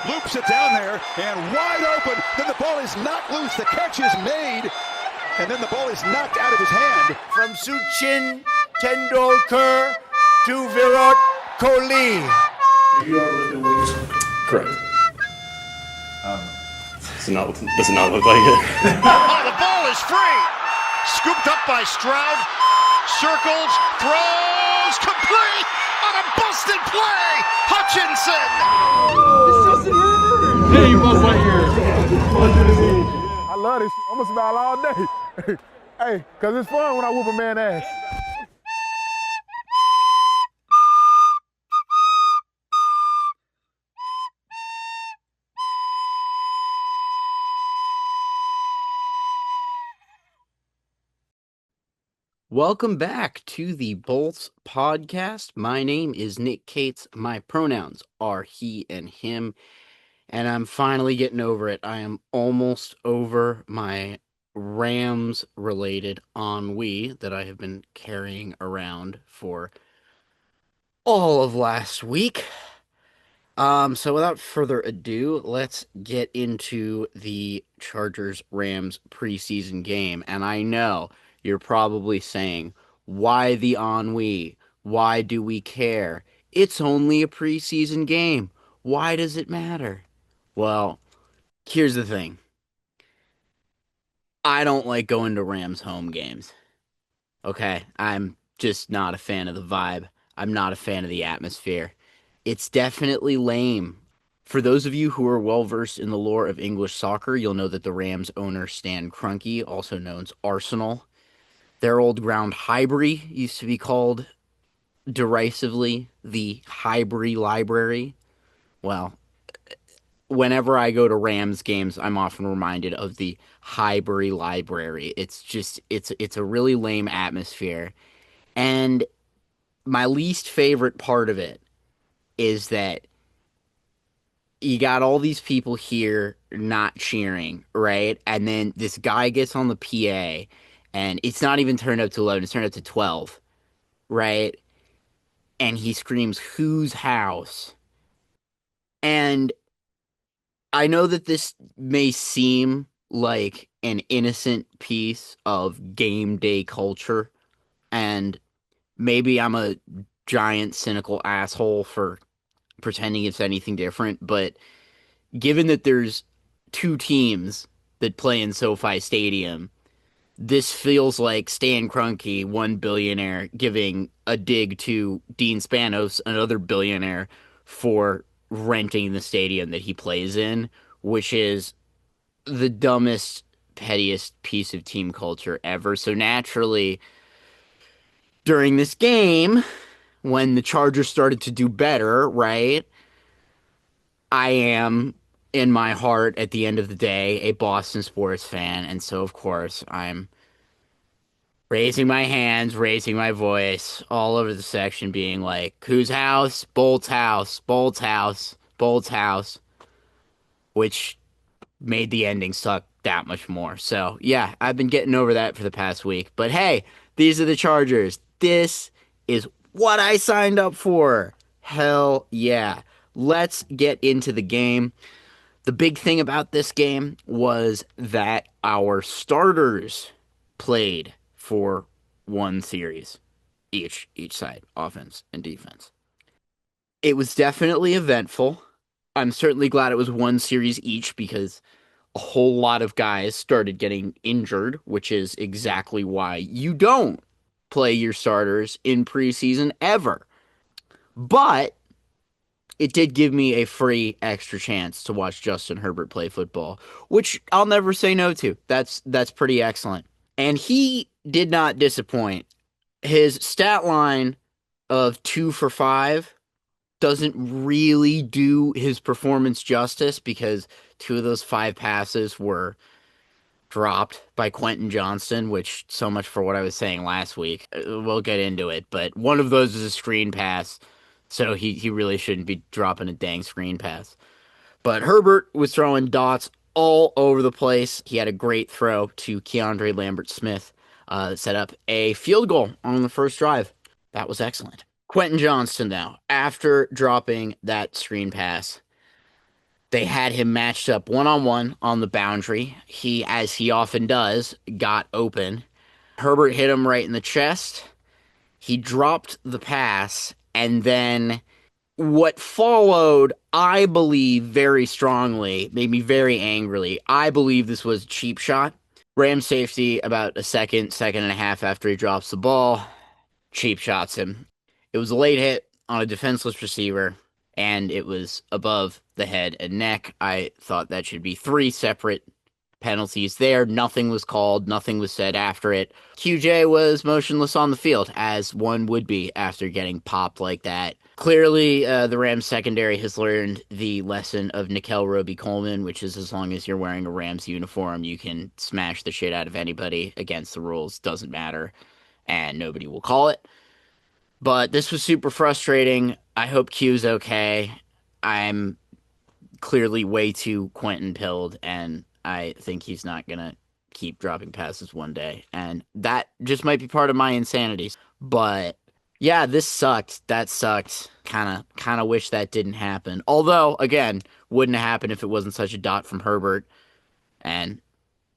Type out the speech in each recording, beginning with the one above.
loops it down there, and wide open. Then the ball is knocked loose. The catch is made, and then the ball is knocked out of his hand. From Sachin Tendulkar to Virat Kohli. You are lifting weights? Correct. Does it not look like it? Oh, the ball is free. Scooped up by Stroud. Circles, throws, complete on a busted play. Hutchinson. It's Justin Herbert. Hey, Buzz Lightyear. I love this shit. I'm gonna smile all day. Hey, cause it's fun when I whoop a man's ass. Welcome back to the Bolts podcast. My name is Nick Cates. My pronouns are he and him, and I'm finally getting over it. I am almost over my Rams-related ennui that I have been carrying around for all of last week. So without further ado, let's get into the Chargers-Rams preseason game. And I know you're probably saying, why the ennui? Why do we care? It's only a preseason game. Why does it matter? Well, here's the thing. I don't like going to Rams home games. Okay? I'm just not a fan of the vibe. I'm not a fan of the atmosphere. It's definitely lame. For those of you who are well-versed in the lore of English soccer, you'll know that the Rams owner Stan Kroenke, also known as Arsenal, their old ground Highbury used to be called derisively the Highbury Library. Well, whenever I go to Rams games, I'm often reminded of the Highbury Library. It's a really lame atmosphere. And my least favorite part of it is that you got all these people here not cheering, right? And then this guy gets on the PA, and it's not even turned up to 11, it's turned up to 12, right? And he screams, "Whose house?" And I know that this may seem like an innocent piece of game day culture, and maybe I'm a giant cynical asshole for pretending it's anything different, but given that there's two teams that play in SoFi Stadium, this feels like Stan Kroenke, one billionaire, giving a dig to Dean Spanos, another billionaire, for renting the stadium that he plays in, which is the dumbest, pettiest piece of team culture ever. So naturally, during this game, when the Chargers started to do better, right, I am, in my heart, at the end of the day, a Boston sports fan, and so, of course, I'm raising my hands, raising my voice, all over the section, being like, "Whose house? Bolt's house, Bolt's house, Bolt's house," which made the ending suck that much more. So, yeah, I've been getting over that for the past week. But hey, these are the Chargers. This is what I signed up for. Hell yeah. Let's get into the game. The big thing about this game was that our starters played for one series, each side, offense and defense. It was definitely eventful. I'm certainly glad it was one series each because a whole lot of guys started getting injured, which is exactly why you don't play your starters in preseason ever. But it did give me a free extra chance to watch Justin Herbert play football, which I'll never say no to. That's pretty excellent. And he did not disappoint. His stat line of 2 for 5 doesn't really do his performance justice because 2 of those 5 passes were dropped by Quentin Johnston, which, so much for what I was saying last week. We'll get into it, but one of those is a screen pass, so he really shouldn't be dropping a dang screen pass. But Herbert was throwing dots all over the place. He had a great throw to Keandre Lambert-Smith, set up a field goal on the first drive. That was excellent. Quentin Johnston now, after dropping that screen pass, They had him matched up one-on-one on the boundary. He, as he often does, got open. Herbert hit him right in the chest. He dropped the pass, and then what followed, I believe very strongly, made me very angrily. I believe this was a cheap shot. Ram safety about a second and a half after he drops the ball. Cheap shots him. It was a late hit on a defenseless receiver, and it was above the head and neck. I thought that should be 3 separate penalties there. Nothing was called. Nothing was said after it. QJ was motionless on the field, as one would be after getting popped like that. Clearly, the Rams secondary has learned the lesson of Nickel Roby-Coleman, which is as long as you're wearing a Rams uniform, you can smash the shit out of anybody against the rules. Doesn't matter, and nobody will call it. But this was super frustrating. I hope Q's okay. I'm clearly way too Quentin pilled, and I think he's not going to keep dropping passes one day. And that just might be part of my insanity. But yeah, this sucked. That sucked. Kind of wish that didn't happen. Although, again, wouldn't have happened if it wasn't such a dot from Herbert. And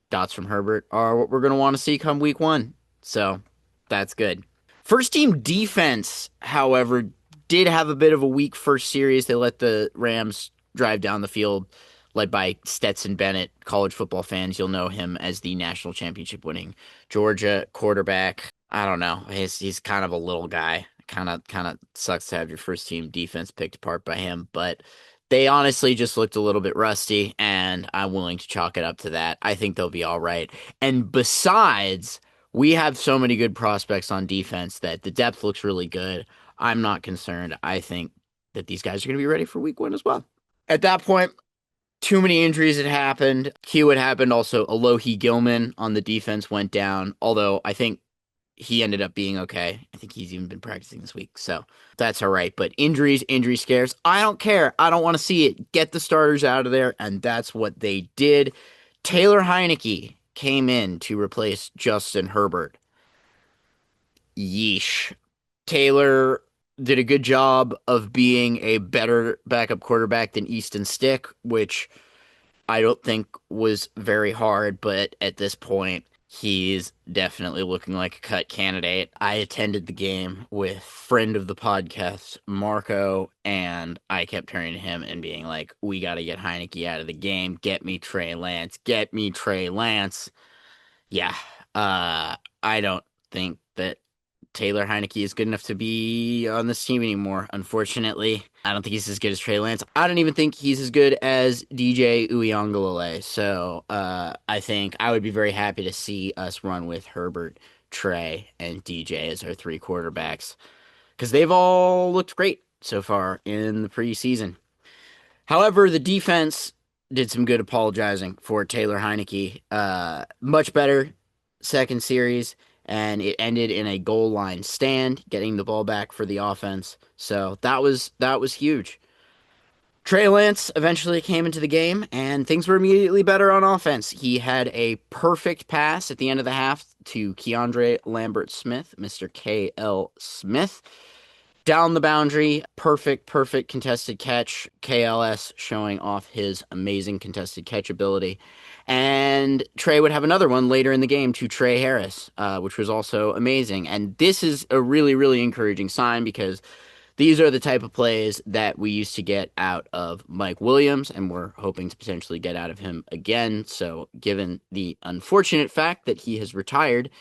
dots from Herbert are what we're going to want to see come week 1. So that's good. First team defense, however, did have a bit of a weak first series. They let the Rams drive down the field, led by Stetson Bennett. College football fans, you'll know him as the national championship winning Georgia quarterback. I don't know. He's kind of a little guy. Kind of sucks to have your first team defense picked apart by him, but they honestly just looked a little bit rusty, and I'm willing to chalk it up to that. I think they'll be all right. And besides, we have so many good prospects on defense that the depth looks really good. I'm not concerned. I think that these guys are going to be ready for week 1 as well. At that point, too many injuries had happened. Q had happened. Also, Alohi Gilman on the defense went down, although I think he ended up being okay. I think he's even been practicing this week, so that's all right. But injury scares. I don't care. I don't want to see it. Get the starters out of there, and that's what they did. Taylor Heineke came in to replace Justin Herbert. Yeesh. Taylor did a good job of being a better backup quarterback than Easton Stick, which I don't think was very hard, but at this point, he's definitely looking like a cut candidate. I attended the game with friend of the podcast, Marco, and I kept turning to him and being like, we got to get Heineke out of the game. Get me Trey Lance. Get me Trey Lance. Yeah, I don't think that Taylor Heineke is good enough to be on this team anymore, unfortunately. I don't think he's as good as Trey Lance. I don't even think he's as good as DJ Uiagalelei. So I think I would be very happy to see us run with Herbert, Trey, and DJ as our 3 quarterbacks, because they've all looked great so far in the preseason. However, the defense did some good apologizing for Taylor Heineke. Much better second series, and it ended in a goal line stand, getting the ball back for the offense. So that was huge. Trey Lance eventually came into the game, and things were immediately better on offense. He had a perfect pass at the end of the half to Keandre Lambert-Smith, Mr. K.L. Smith. Down the boundary, perfect contested catch. KLS showing off his amazing contested catch ability. And Trey would have another one later in the game to Trey Harris, which was also amazing. And this is a really encouraging sign, because these are the type of plays that we used to get out of Mike Williams, and we're hoping to potentially get out of him again. So given the unfortunate fact that he has retired,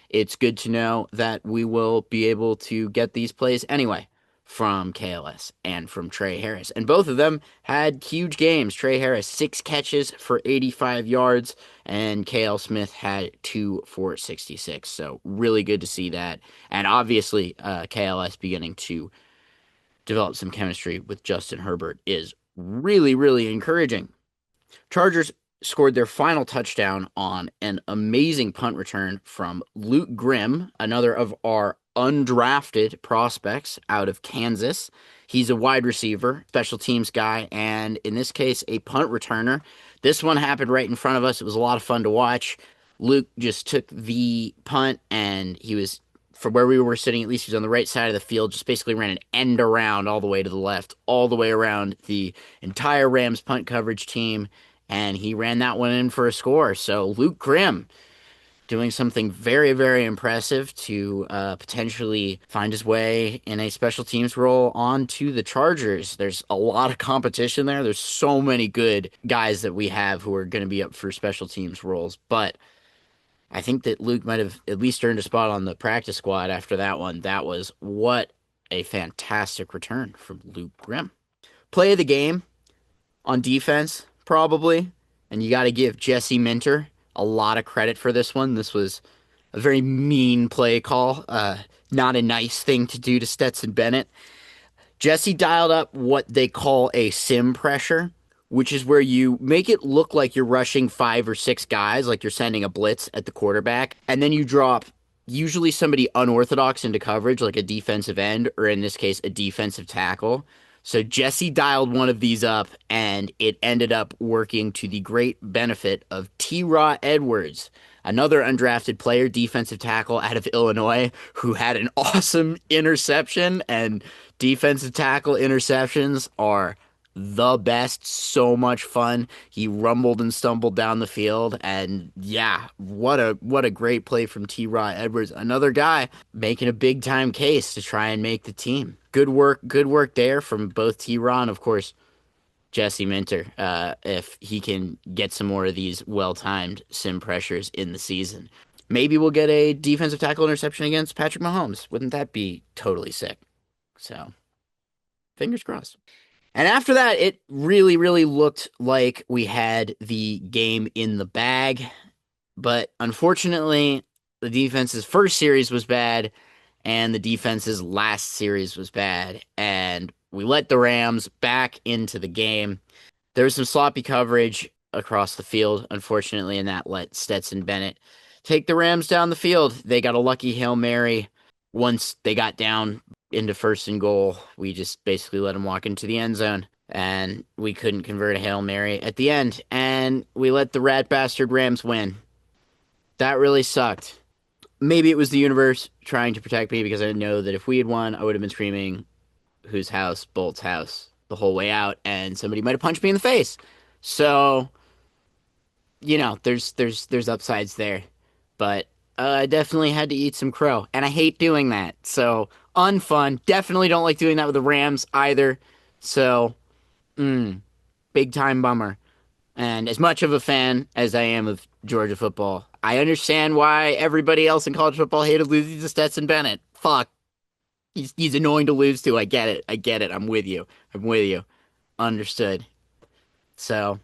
it's good to know that we will be able to get these plays anyway from KLS and from Trey Harris. And both of them had huge games. Trey Harris, 6 catches for 85 yards, and KL Smith had 2 for 66. So really good to see that. And obviously, KLS beginning to develop some chemistry with Justin Herbert is really encouraging. Chargers scored their final touchdown on an amazing punt return from Luke Grimm, another of our undrafted prospects out of Kansas. He's a wide receiver, special teams guy, and in this case, a punt returner. This one happened right in front of us. It was a lot of fun to watch. Luke just took the punt, and he was from where we were sitting, at least he was on the right side of the field, just basically ran an end around all the way to the left, all the way around the entire Rams punt coverage team, and he ran that one in for a score. So Luke Grimm doing something very, very impressive to potentially find his way in a special teams role onto the Chargers. There's a lot of competition there. There's so many good guys that we have who are going to be up for special teams roles, but I think that Luke might have at least earned a spot on the practice squad after that one. That was what a fantastic return from Luke Grimm. Play of the game on defense, probably, and you got to give Jesse Minter a lot of credit for this one. This was a very mean play call, not a nice thing to do to Stetson Bennett. Jesse dialed up what they call a sim pressure, which is where you make it look like you're rushing 5 or 6 guys, like you're sending a blitz at the quarterback, and then you drop usually somebody unorthodox into coverage, like a defensive end, or in this case, a defensive tackle. So Jesse dialed one of these up, and it ended up working to the great benefit of T-Raw Edwards, another undrafted player, defensive tackle out of Illinois, who had an awesome interception, and defensive tackle interceptions are the best. So much fun. He rumbled and stumbled down the field, and yeah, what a great play from T-Raw Edwards. Another guy making a big time case to try and make the team. Good work there from both T-Raw and of course Jesse Minter. If he can get some more of these well-timed sim pressures in the season, maybe we'll get a defensive tackle interception against Patrick Mahomes. Wouldn't that be totally sick? So, fingers crossed. And after that, it really, really looked like we had the game in the bag. But unfortunately, the defense's first series was bad, and the defense's last series was bad. And we let the Rams back into the game. There was some sloppy coverage across the field, unfortunately, and that let Stetson Bennett take the Rams down the field. They got a lucky Hail Mary. Once they got down into 1st and goal, we just basically let him walk into the end zone, and we couldn't convert a Hail Mary at the end, and we let the rat bastard Rams win. That really sucked. Maybe it was the universe trying to protect me, because I know that if we had won, I would have been screaming, "Whose house? Bolt's house," the whole way out, and somebody might have punched me in the face. So, there's upsides there, but I definitely had to eat some crow, and I hate doing that. So, unfun. Definitely don't like doing that with the Rams either. So, big time bummer. And as much of a fan as I am of Georgia football, I understand why everybody else in college football hated losing to Stetson Bennett. Fuck. He's annoying to lose to. I get it. I'm with you. Understood. So,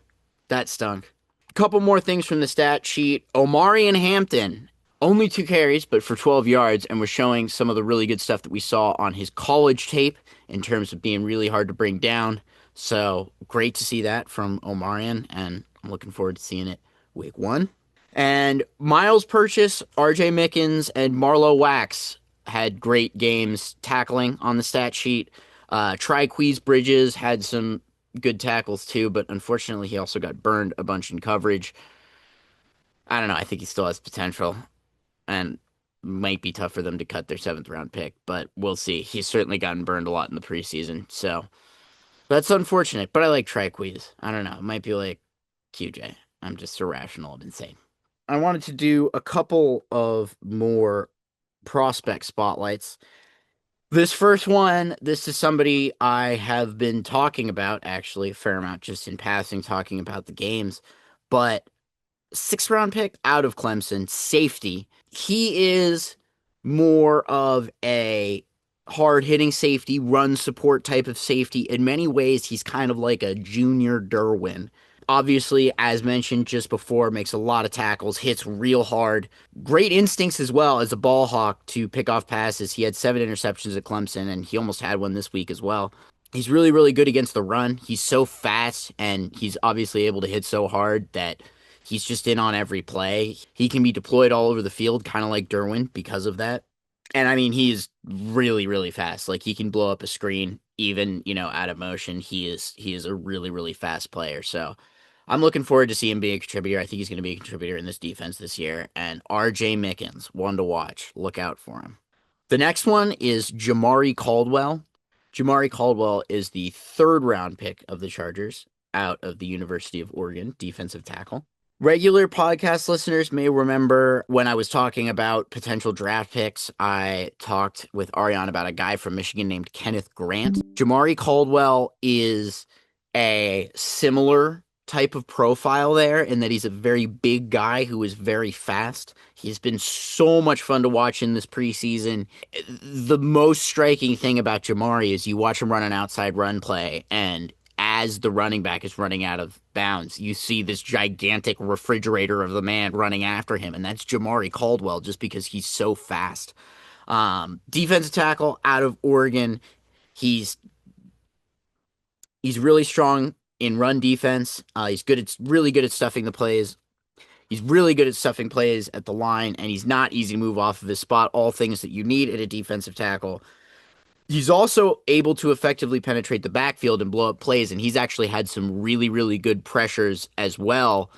that stunk. A couple more things from the stat sheet. Omari and Hampton, only 2 carries, but for 12 yards, and was showing some of the really good stuff that we saw on his college tape in terms of being really hard to bring down. So, great to see that from Omarion, and I'm looking forward to seeing it week 1. And Miles Purchase, RJ Mickens, and Marlo Wax had great games tackling on the stat sheet. Triqueze Bridges had some good tackles too, but unfortunately he also got burned a bunch in coverage. I don't know. I think he still has potential, and might be tough for them to cut their 7th round pick, but we'll see. He's certainly gotten burned a lot in the preseason, so that's unfortunate, but I like Triqueze. I don't know. It might be like QJ. I'm just irrational and insane. I wanted to do a couple of more prospect spotlights. This first one, this is somebody I have been talking about, actually, a fair amount, just in passing, talking about the games, but 6th round pick out of Clemson, safety. He is more of a hard-hitting safety, run support type of safety. In many ways, he's kind of like a junior Derwin. Obviously, as mentioned just before, makes a lot of tackles, hits real hard. Great instincts as well as a ball hawk to pick off passes. He had 7 interceptions at Clemson, and he almost had one this week as well. He's really, really good against the run. He's so fast, and he's obviously able to hit so hard that he's just in on every play. He can be deployed all over the field, kind of like Derwin, because of that. And I mean, he's really, really fast. Like, he can blow up a screen, even, out of motion. He is a really, really fast player. So I'm looking forward to seeing him be a contributor. I think he's going to be a contributor in this defense this year. And RJ Mickens, one to watch. Look out for him. The next one is Jamaree Caldwell. Jamaree Caldwell is the third-round pick of the Chargers out of the University of Oregon, defensive tackle. Regular podcast listeners may remember when I was talking about potential draft picks, I talked with Ariane about a guy from Michigan named Kenneth Grant. Jamaree Caldwell is a similar type of profile there in that he's a very big guy who is very fast. He's been so much fun to watch in this preseason. The most striking thing about Jamaree is you watch him run an outside run play, and as the running back is running out of bounds, you see this gigantic refrigerator of the man running after him, and that's Jamaree Caldwell just because he's so fast. Defensive tackle out of Oregon. He's really strong in run defense. He's really good at stuffing the plays. He's really good at stuffing plays at the line, and he's not easy to move off of his spot. All things that you need at a defensive tackle. He's also able to effectively penetrate the backfield and blow up plays, and he's actually had some really, really good pressures as well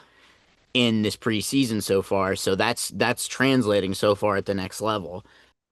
in this preseason so far. So that's translating so far at the next level.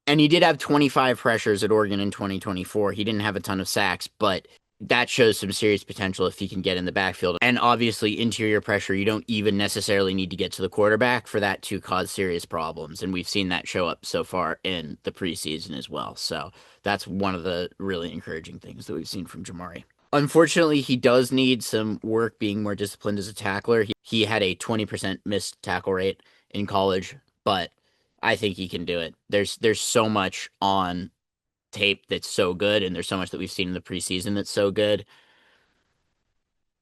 And he did have 25 pressures at Oregon in 2024. He didn't have a ton of sacks, but that shows some serious potential if he can get in the backfield. And obviously, interior pressure, you don't even necessarily need to get to the quarterback for that to cause serious problems. And we've seen that show up so far in the preseason as well. So that's one of the really encouraging things that we've seen from Jamaree. Unfortunately, he does need some work being more disciplined as a tackler. He had a 20% missed tackle rate in college, but I think he can do it. There's so much on tape that's so good, and there's so much that we've seen in the preseason that's so good.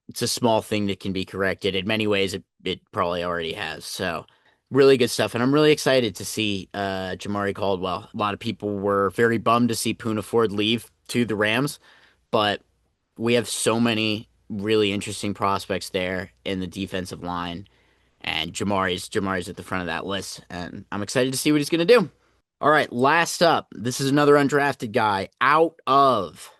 It's a small thing that can be corrected. In many ways, it probably already has. So really good stuff, and I'm really excited to see Jamaree Caldwell. A lot of people were very bummed to see Poona Ford leave to the Rams, but we have so many really interesting prospects there in the defensive line, and Jamaree's at the front of that list, and I'm excited to see what he's going to do. All right, last up, this is another undrafted guy out of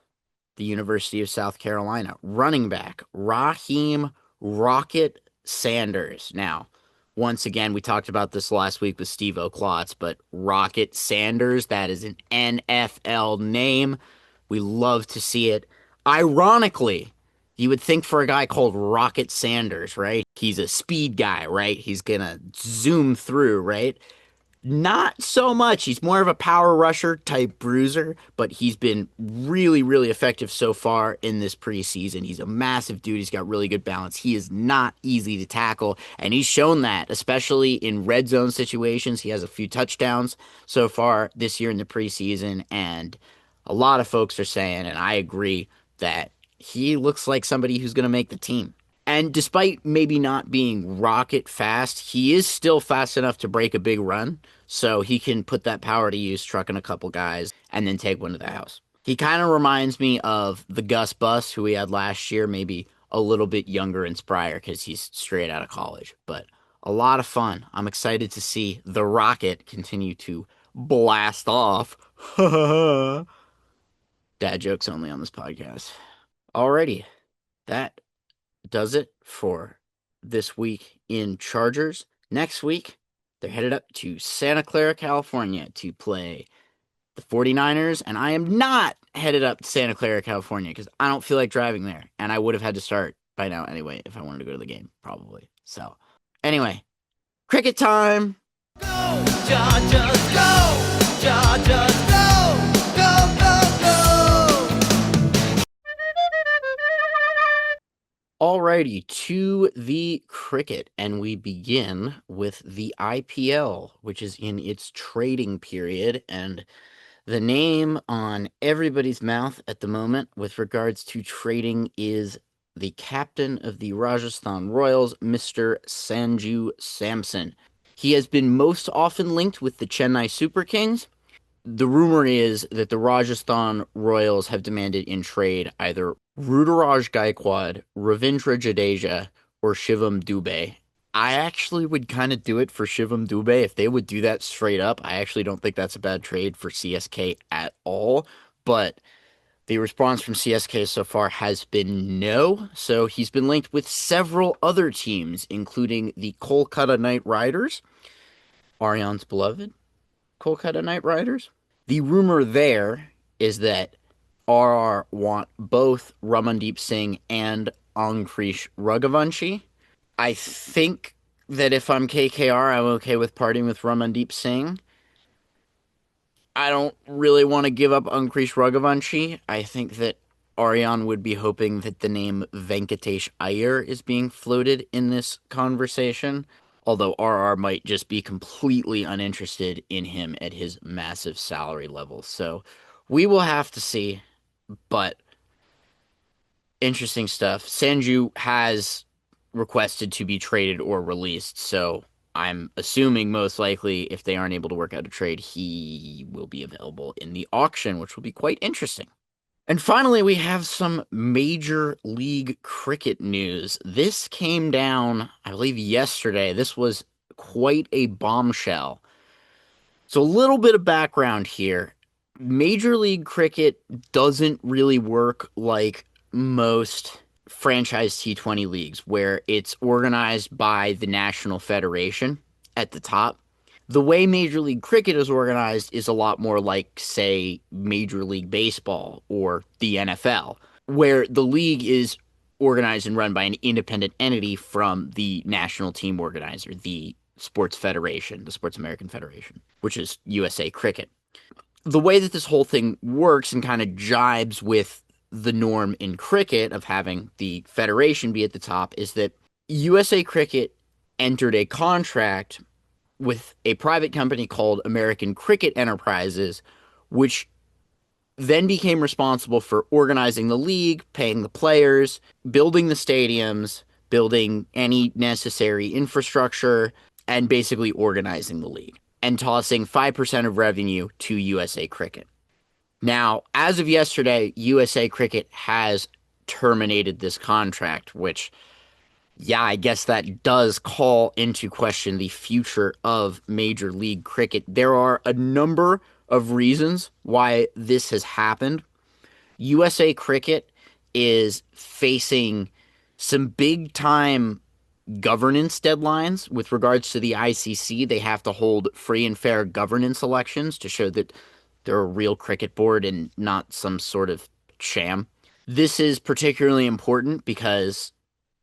the University of South Carolina, running back Raheem Rocket Sanders. Now, once again, we talked about this last week with Steve O'Klotz, but Rocket Sanders, that is an NFL name. We love to see it. Ironically, you would think for a guy called Rocket Sanders, right? He's a speed guy, right? He's going to zoom through, right? Not so much. He's more of a power rusher type bruiser, but he's been really, really effective so far in this preseason. He's a massive dude. He's got really good balance. He is not easy to tackle, and he's shown that, especially in red zone situations. He has a few touchdowns so far this year in the preseason, and a lot of folks are saying, and I agree, that he looks like somebody who's going to make the team. And despite maybe not being rocket fast, he is still fast enough to break a big run, so he can put that power to use, trucking a couple guys, and then take one to the house. He kind of reminds me of the Gus Bus, who we had last year, maybe a little bit younger and sprier because he's straight out of college. But a lot of fun. I'm excited to see the Rocket continue to blast off. Dad jokes only on this podcast. Alrighty, that does it for this week in Chargers. Next week, they're headed up to Santa Clara, California to play the 49ers, and I am not headed up to Santa Clara, California because I don't feel like driving there, and I would have had to start by now anyway if I wanted to go to the game, probably. So, anyway, cricket time! Go, Chargers, go! Chargers, go! Go, go, go! Alrighty, to the cricket, and we begin with the IPL, which is in its trading period, and the name on everybody's mouth at the moment with regards to trading is the captain of the Rajasthan Royals, Mr. Sanju Samson. He has been most often linked with the Chennai Super Kings. The rumor is that the Rajasthan Royals have demanded in trade either Ruturaj Gaikwad, Ravindra Jadeja, or Shivam Dubey. I actually would kind of do it for Shivam Dubey if they would do that straight up. I actually don't think that's a bad trade for CSK at all, but the response from CSK so far has been no, so he's been linked with several other teams, including the Kolkata Knight Riders, Ariane's beloved Kolkata Knight Riders, The rumor there is that RR want both Ramandeep Singh and Ankrish Raghuvanshi. I think that if I'm KKR, I'm okay with parting with Ramandeep Singh. I don't really want to give up Ankrish Raghuvanshi. I think that Aryan would be hoping that the name Venkatesh Iyer is being floated in this conversation, although RR might just be completely uninterested in him at his massive salary level. So we will have to see, but interesting stuff. Sanju has requested to be traded or released, so I'm assuming most likely if they aren't able to work out a trade, he will be available in the auction, which will be quite interesting. And finally, we have some Major League Cricket news. This came down, I believe, yesterday. This was quite a bombshell. So a little bit of background here. Major League Cricket doesn't really work like most franchise T20 leagues, where it's organized by the National Federation at the top. The way Major League Cricket is organized is a lot more like, say, Major League Baseball or the NFL, where the league is organized and run by an independent entity from the national team organizer, the Sports Federation, the Sports American Federation, which is USA Cricket. The way that this whole thing works and kind of jibes with the norm in cricket of having the federation be at the top is that USA Cricket entered a contract with a private company called American Cricket Enterprises, which then became responsible for organizing the league, paying the players, building the stadiums, building any necessary infrastructure, and basically organizing the league and tossing 5% of revenue to USA Cricket. Now, as of yesterday, USA Cricket has terminated this contract, which, yeah, I guess that does call into question the future of Major League Cricket. There are a number of reasons why this has happened. USA Cricket is facing some big-time governance deadlines with regards to the ICC. They have to hold free and fair governance elections to show that they're a real cricket board and not some sort of sham. This is particularly important because,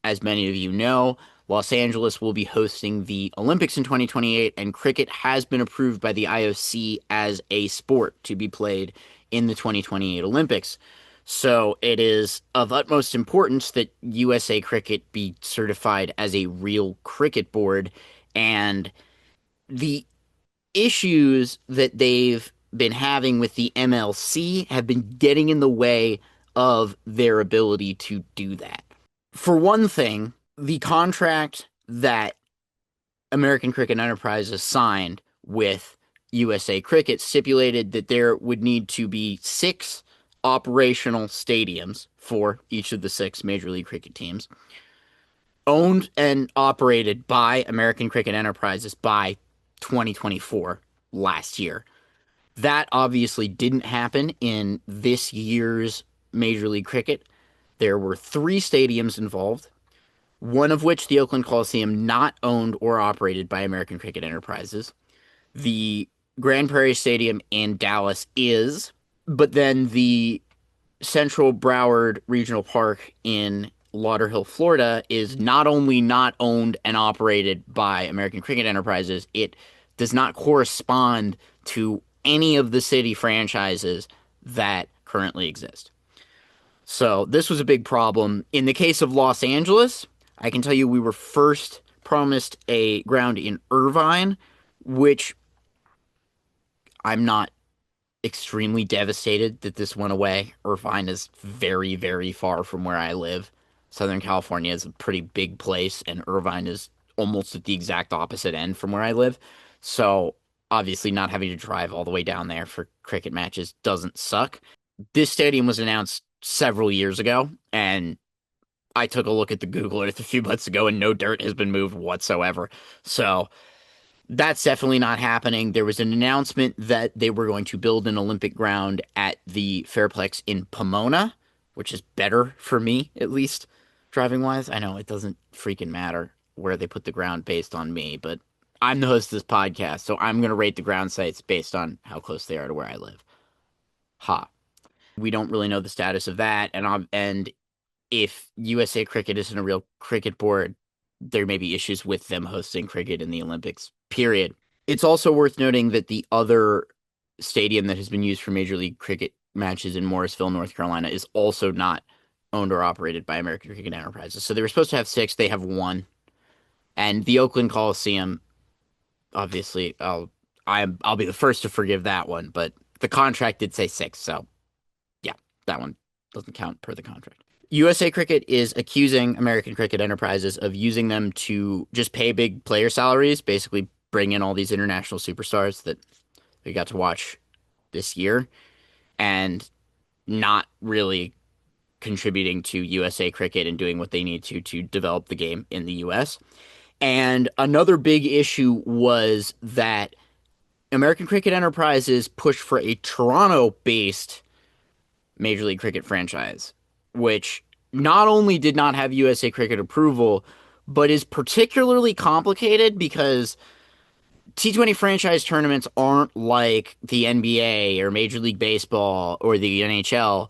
as many of you know, Los Angeles will be hosting the Olympics in 2028, and cricket has been approved by the IOC as a sport to be played in the 2028 Olympics. So it is of utmost importance that USA Cricket be certified as a real cricket board, and the issues that they've been having with the MLC have been getting in the way of their ability to do that. For one thing, the contract that American Cricket Enterprises signed with USA Cricket stipulated that there would need to be 6 operational stadiums for each of the 6 Major League Cricket teams, owned and operated by American Cricket Enterprises by 2024, last year. That obviously didn't happen in this year's Major League Cricket. There were 3 stadiums involved, one of which, the Oakland Coliseum, not owned or operated by American Cricket Enterprises. The Grand Prairie Stadium in Dallas is, but then the Central Broward Regional Park in Lauderhill, Florida, is not only not owned and operated by American Cricket Enterprises, it does not correspond to any of the city franchises that currently exist. So this was a big problem. In the case of Los Angeles, I can tell you we were first promised a ground in Irvine, which I'm not extremely devastated that this went away. Irvine is very, very far from where I live. Southern California is a pretty big place, and Irvine is almost at the exact opposite end from where I live. So obviously not having to drive all the way down there for cricket matches doesn't suck. This stadium was announced several years ago, and I took a look at the Google Earth a few months ago, and no dirt has been moved whatsoever. So that's definitely not happening. There was an announcement that they were going to build an Olympic ground at the Fairplex in Pomona, which is better for me, at least, driving-wise. I know it doesn't freaking matter where they put the ground based on me, but I'm the host of this podcast, so I'm going to rate the ground sites based on how close they are to where I live. We don't really know the status of that, and if USA Cricket isn't a real cricket board, there may be issues with them hosting cricket in the Olympics, period. It's also worth noting that the other stadium that has been used for Major League Cricket matches in Morrisville, North Carolina, is also not owned or operated by American Cricket Enterprises. So they were supposed to have 6, they have 1. And the Oakland Coliseum, obviously, I'll be the first to forgive that one, but the contract did say 6, so yeah, that one doesn't count per the contract. USA Cricket is accusing American Cricket Enterprises of using them to just pay big player salaries, basically bring in all these international superstars that we got to watch this year, and not really contributing to USA Cricket and doing what they need to develop the game in the US. And another big issue was that American Cricket Enterprises pushed for a Toronto-based Major League Cricket franchise, which not only did not have USA Cricket approval, but is particularly complicated because T20 franchise tournaments aren't like the NBA or Major League Baseball or the NHL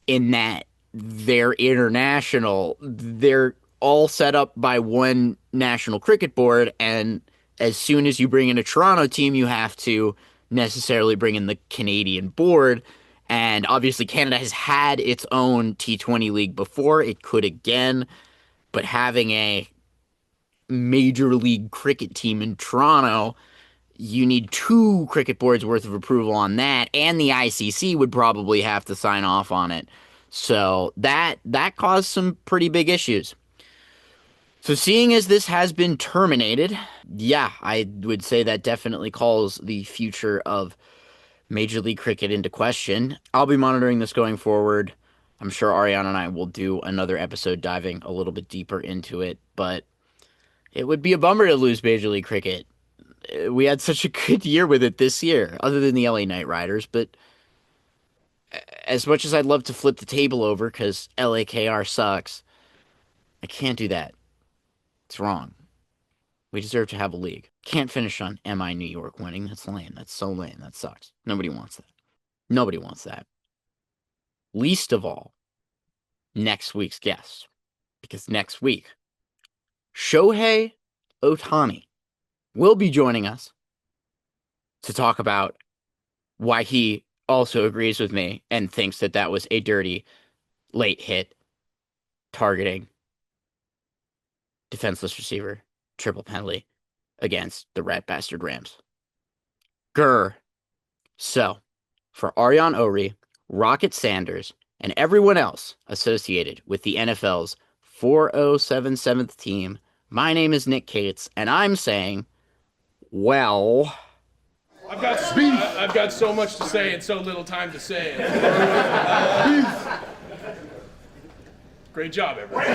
in that they're international. They're all set up by one national cricket board, and as soon as you bring in a Toronto team, you have to necessarily bring in the Canadian board. And obviously Canada has had its own T20 league before. It could again, but having a Major League Cricket team in Toronto, you need 2 cricket boards worth of approval on that, and the ICC would probably have to sign off on it. So that caused some pretty big issues. So seeing as this has been terminated, yeah, I would say that definitely calls the future of Major League Cricket into question. I'll be monitoring this going forward. I'm sure Ariana and I will do another episode diving a little bit deeper into it, but it would be a bummer to lose Major League Cricket. We had such a good year with it this year, other than the LA Knight Riders, but as much as I'd love to flip the table over because LAKR sucks, I can't do that. It's wrong. We deserve to have a league. Can't finish on MI New York winning. That's lame. That's so lame. That sucks. Nobody wants that. Nobody wants that. Least of all, next week's guest. Because next week, Shohei Ohtani will be joining us to talk about why he also agrees with me and thinks that that was a dirty late hit targeting defenseless receiver triple penalty against the rat bastard Rams. Grr. So, for Ariane Ori, Rocket Sanders, and everyone else associated with the NFL's 4077th team, my name is Nick Cates, and I'm saying, well... I've got so much to say and so little time to say it. Great job, everyone.